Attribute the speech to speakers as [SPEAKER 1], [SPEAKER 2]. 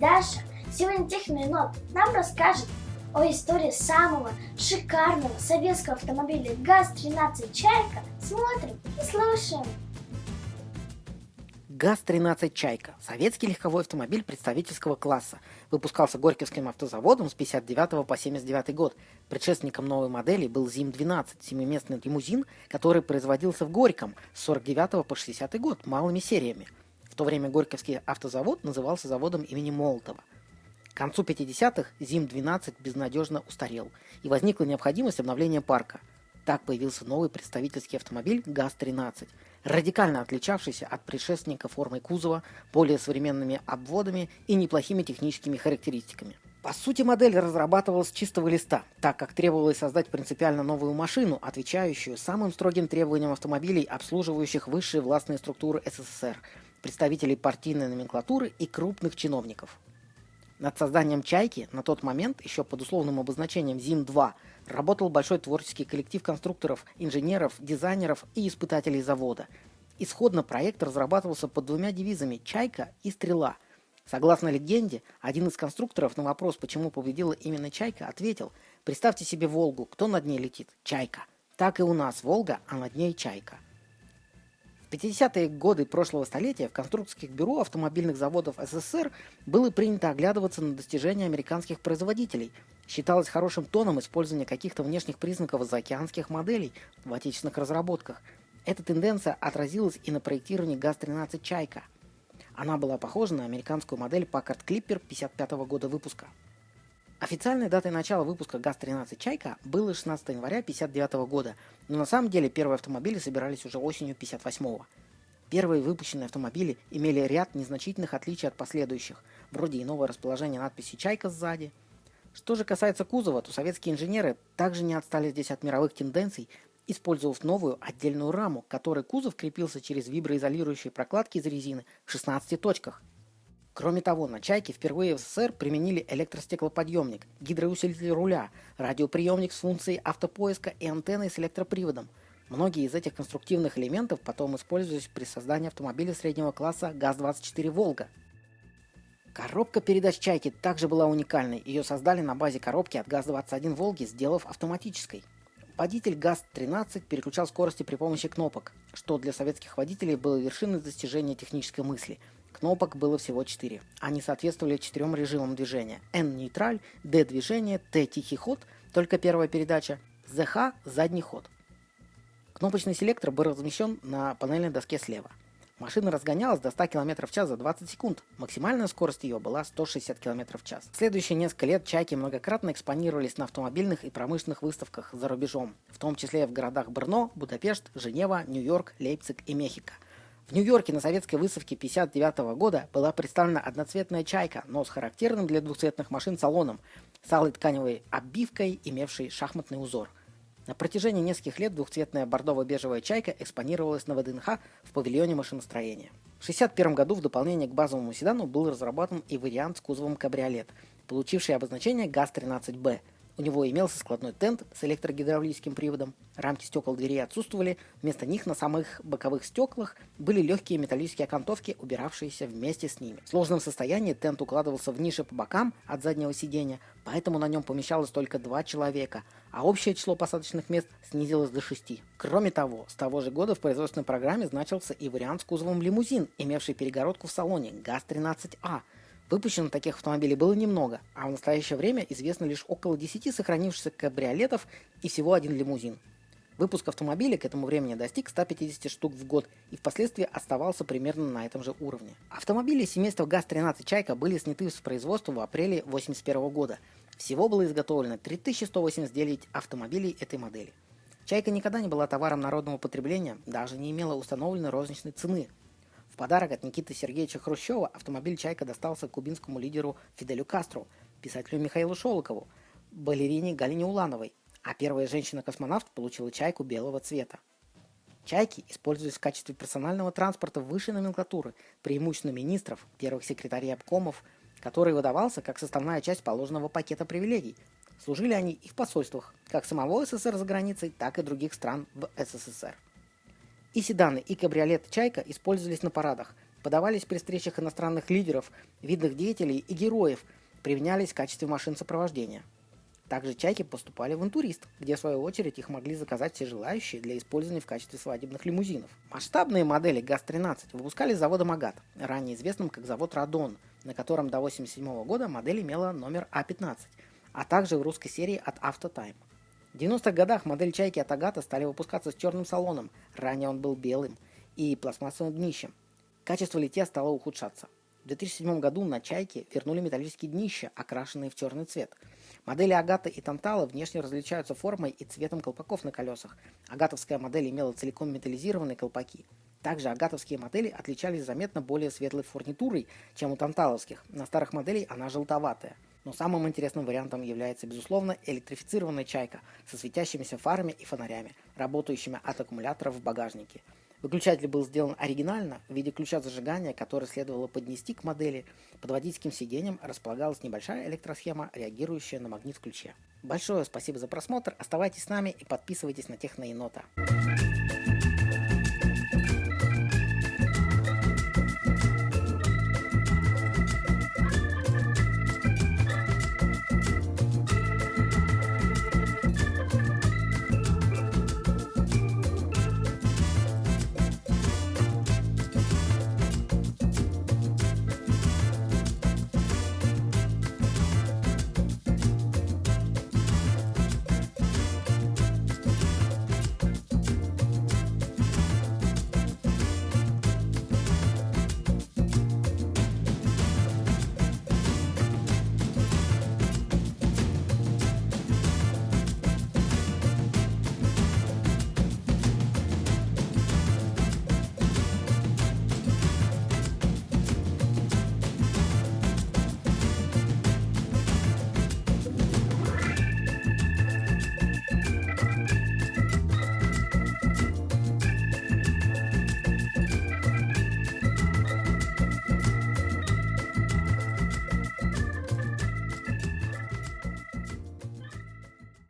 [SPEAKER 1] Даша, сегодня Техноминут нам расскажет о истории самого шикарного советского автомобиля ГАЗ-13 «Чайка». Смотрим и слушаем.
[SPEAKER 2] ГАЗ-13 «Чайка» – советский легковой автомобиль представительского класса. Выпускался Горьковским автозаводом с 59 по 79 год. Предшественником новой модели был ЗИМ-12, семиместный лимузин, который производился в Горьком с 49 по 60 год малыми сериями. В то время Горьковский автозавод назывался заводом имени Молотова. К концу 50-х ЗИМ-12 безнадежно устарел, и возникла необходимость обновления парка. Так появился новый представительский автомобиль ГАЗ-13, радикально отличавшийся от предшественника формой кузова, более современными обводами и неплохими техническими характеристиками. По сути, модель разрабатывалась с чистого листа, так как требовалось создать принципиально новую машину, отвечающую самым строгим требованиям автомобилей, обслуживающих высшие властные структуры СССР, представителей партийной номенклатуры и крупных чиновников. Над созданием «Чайки» на тот момент, еще под условным обозначением ЗИМ-2, работал большой творческий коллектив конструкторов, инженеров, дизайнеров и испытателей завода. Исходно проект разрабатывался под двумя девизами «Чайка» и «Стрела». Согласно легенде, один из конструкторов на вопрос, почему победила именно «Чайка», ответил: «Представьте себе Волгу, кто над ней летит? Чайка. Так и у нас Волга, а над ней Чайка». В 50-е годы прошлого столетия в конструкторских бюро автомобильных заводов СССР было принято оглядываться на достижения американских производителей. Считалось хорошим тоном использование каких-то внешних признаков заокеанских моделей в отечественных разработках. Эта тенденция отразилась и на проектировании ГАЗ-13 «Чайка». Она была похожа на американскую модель Packard Clipper 55 года выпуска. Официальной датой начала выпуска ГАЗ-13 «Чайка» было 16 января 1959 года, но на самом деле первые автомобили собирались уже осенью 1958-го. Первые выпущенные автомобили имели ряд незначительных отличий от последующих, вроде иного расположения надписи «Чайка» сзади. Что же касается кузова, то советские инженеры также не отстали здесь от мировых тенденций, использовав новую отдельную раму, к которой кузов крепился через виброизолирующие прокладки из резины в 16 точках. Кроме того, на «Чайке» впервые в СССР применили электростеклоподъемник, гидроусилитель руля, радиоприемник с функцией автопоиска и антенной с электроприводом. Многие из этих конструктивных элементов потом использовались при создании автомобиля среднего класса ГАЗ-24 «Волга». Коробка передач «Чайки» также была уникальной. Ее создали на базе коробки от ГАЗ-21 «Волги», сделав автоматической. Водитель ГАЗ-13 переключал скорости при помощи кнопок, что для советских водителей было вершиной достижения технической мысли. Кнопок было всего 4. Они соответствовали 4 режимам движения: N-нейтраль, D-движение, T-тихий ход, только первая передача, ZH – задний ход. Кнопочный селектор был размещен на панельной доске слева. Машина разгонялась до 100 км в час за 20 секунд. Максимальная скорость ее была 160 км в час. В следующие несколько лет «Чайки» многократно экспонировались на автомобильных и промышленных выставках за рубежом, в том числе в городах Брно, Будапешт, Женева, Нью-Йорк, Лейпциг и Мехико. В Нью-Йорке на советской выставке 1959 года была представлена одноцветная «Чайка», но с характерным для двухцветных машин салоном, с алой тканевой оббивкой, имевшей шахматный узор. На протяжении нескольких лет двухцветная бордово-бежевая «Чайка» экспонировалась на ВДНХ в павильоне машиностроения. В 1961 году в дополнение к базовому седану был разработан и вариант с кузовом кабриолет, получивший обозначение ГАЗ-13Б. У него имелся складной тент с электрогидравлическим приводом, рамки стекол дверей отсутствовали, вместо них на самых боковых стеклах были легкие металлические окантовки, убиравшиеся вместе с ними. В сложном состоянии тент укладывался в ниши по бокам от заднего сиденья, поэтому на нем помещалось только 2 человека, а общее число посадочных мест снизилось до 6. Кроме того, с того же года в производственной программе значился и вариант с кузовом лимузин, имевший перегородку в салоне ГАЗ-13А. Выпущено таких автомобилей было немного, а в настоящее время известно лишь около 10 сохранившихся кабриолетов и всего 1 лимузин. Выпуск автомобиля к этому времени достиг 150 штук в год и впоследствии оставался примерно на этом же уровне. Автомобили семейства ГАЗ-13 «Чайка» были сняты с производства в апреле 1981 года. Всего было изготовлено 3189 автомобилей этой модели. «Чайка» никогда не была товаром народного потребления, даже не имела установленной розничной цены. В подарок от Никиты Сергеевича Хрущева автомобиль «Чайка» достался кубинскому лидеру Фиделю Кастро, писателю Михаилу Шолокову, балерине Галине Улановой, а первая женщина-космонавт получила «Чайку» белого цвета. «Чайки» использовались в качестве персонального транспорта высшей номенклатуры, преимущественно министров, первых секретарей обкомов, который выдавался как составная часть положенного пакета привилегий. Служили они и в посольствах, как самого СССР за границей, так и других стран в СССР. И седаны, и кабриолет «Чайка» использовались на парадах. подавались при встречах иностранных лидеров, видных деятелей и героев, применялись в качестве машин сопровождения. Также чайки поступали в интурист, где в свою очередь их могли заказать все желающие для использования в качестве свадебных лимузинов. Масштабные модели ГАЗ-13 выпускались заводом «Агат», ранее известным как завод «Радон», на котором до 1987 года модель имела номер А15, а также в русской серии от «Автотайм». В 90-х годах модель чайки от «Агата» стали выпускаться с черным салоном, ранее он был белым, и пластмассовым днищем. Качество литья стало ухудшаться. В 2007 году на «Чайке» вернули металлические днища, окрашенные в черный цвет. Модели «Агата» и «Тантала» внешне различаются формой и цветом колпаков на колесах. Агатовская модель имела целиком металлизированные колпаки. Также агатовские модели отличались заметно более светлой фурнитурой, чем у танталовских. На старых моделей она желтоватая. Но самым интересным вариантом является, безусловно, электрифицированная «Чайка» со светящимися фарами и фонарями, работающими от аккумуляторов в багажнике. Выключатель был сделан оригинально в виде ключа зажигания, который следовало поднести к модели. Под водительским сиденьем располагалась небольшая электросхема, реагирующая на магнит в ключе. Большое спасибо за просмотр, оставайтесь с нами и подписывайтесь на Техноенота.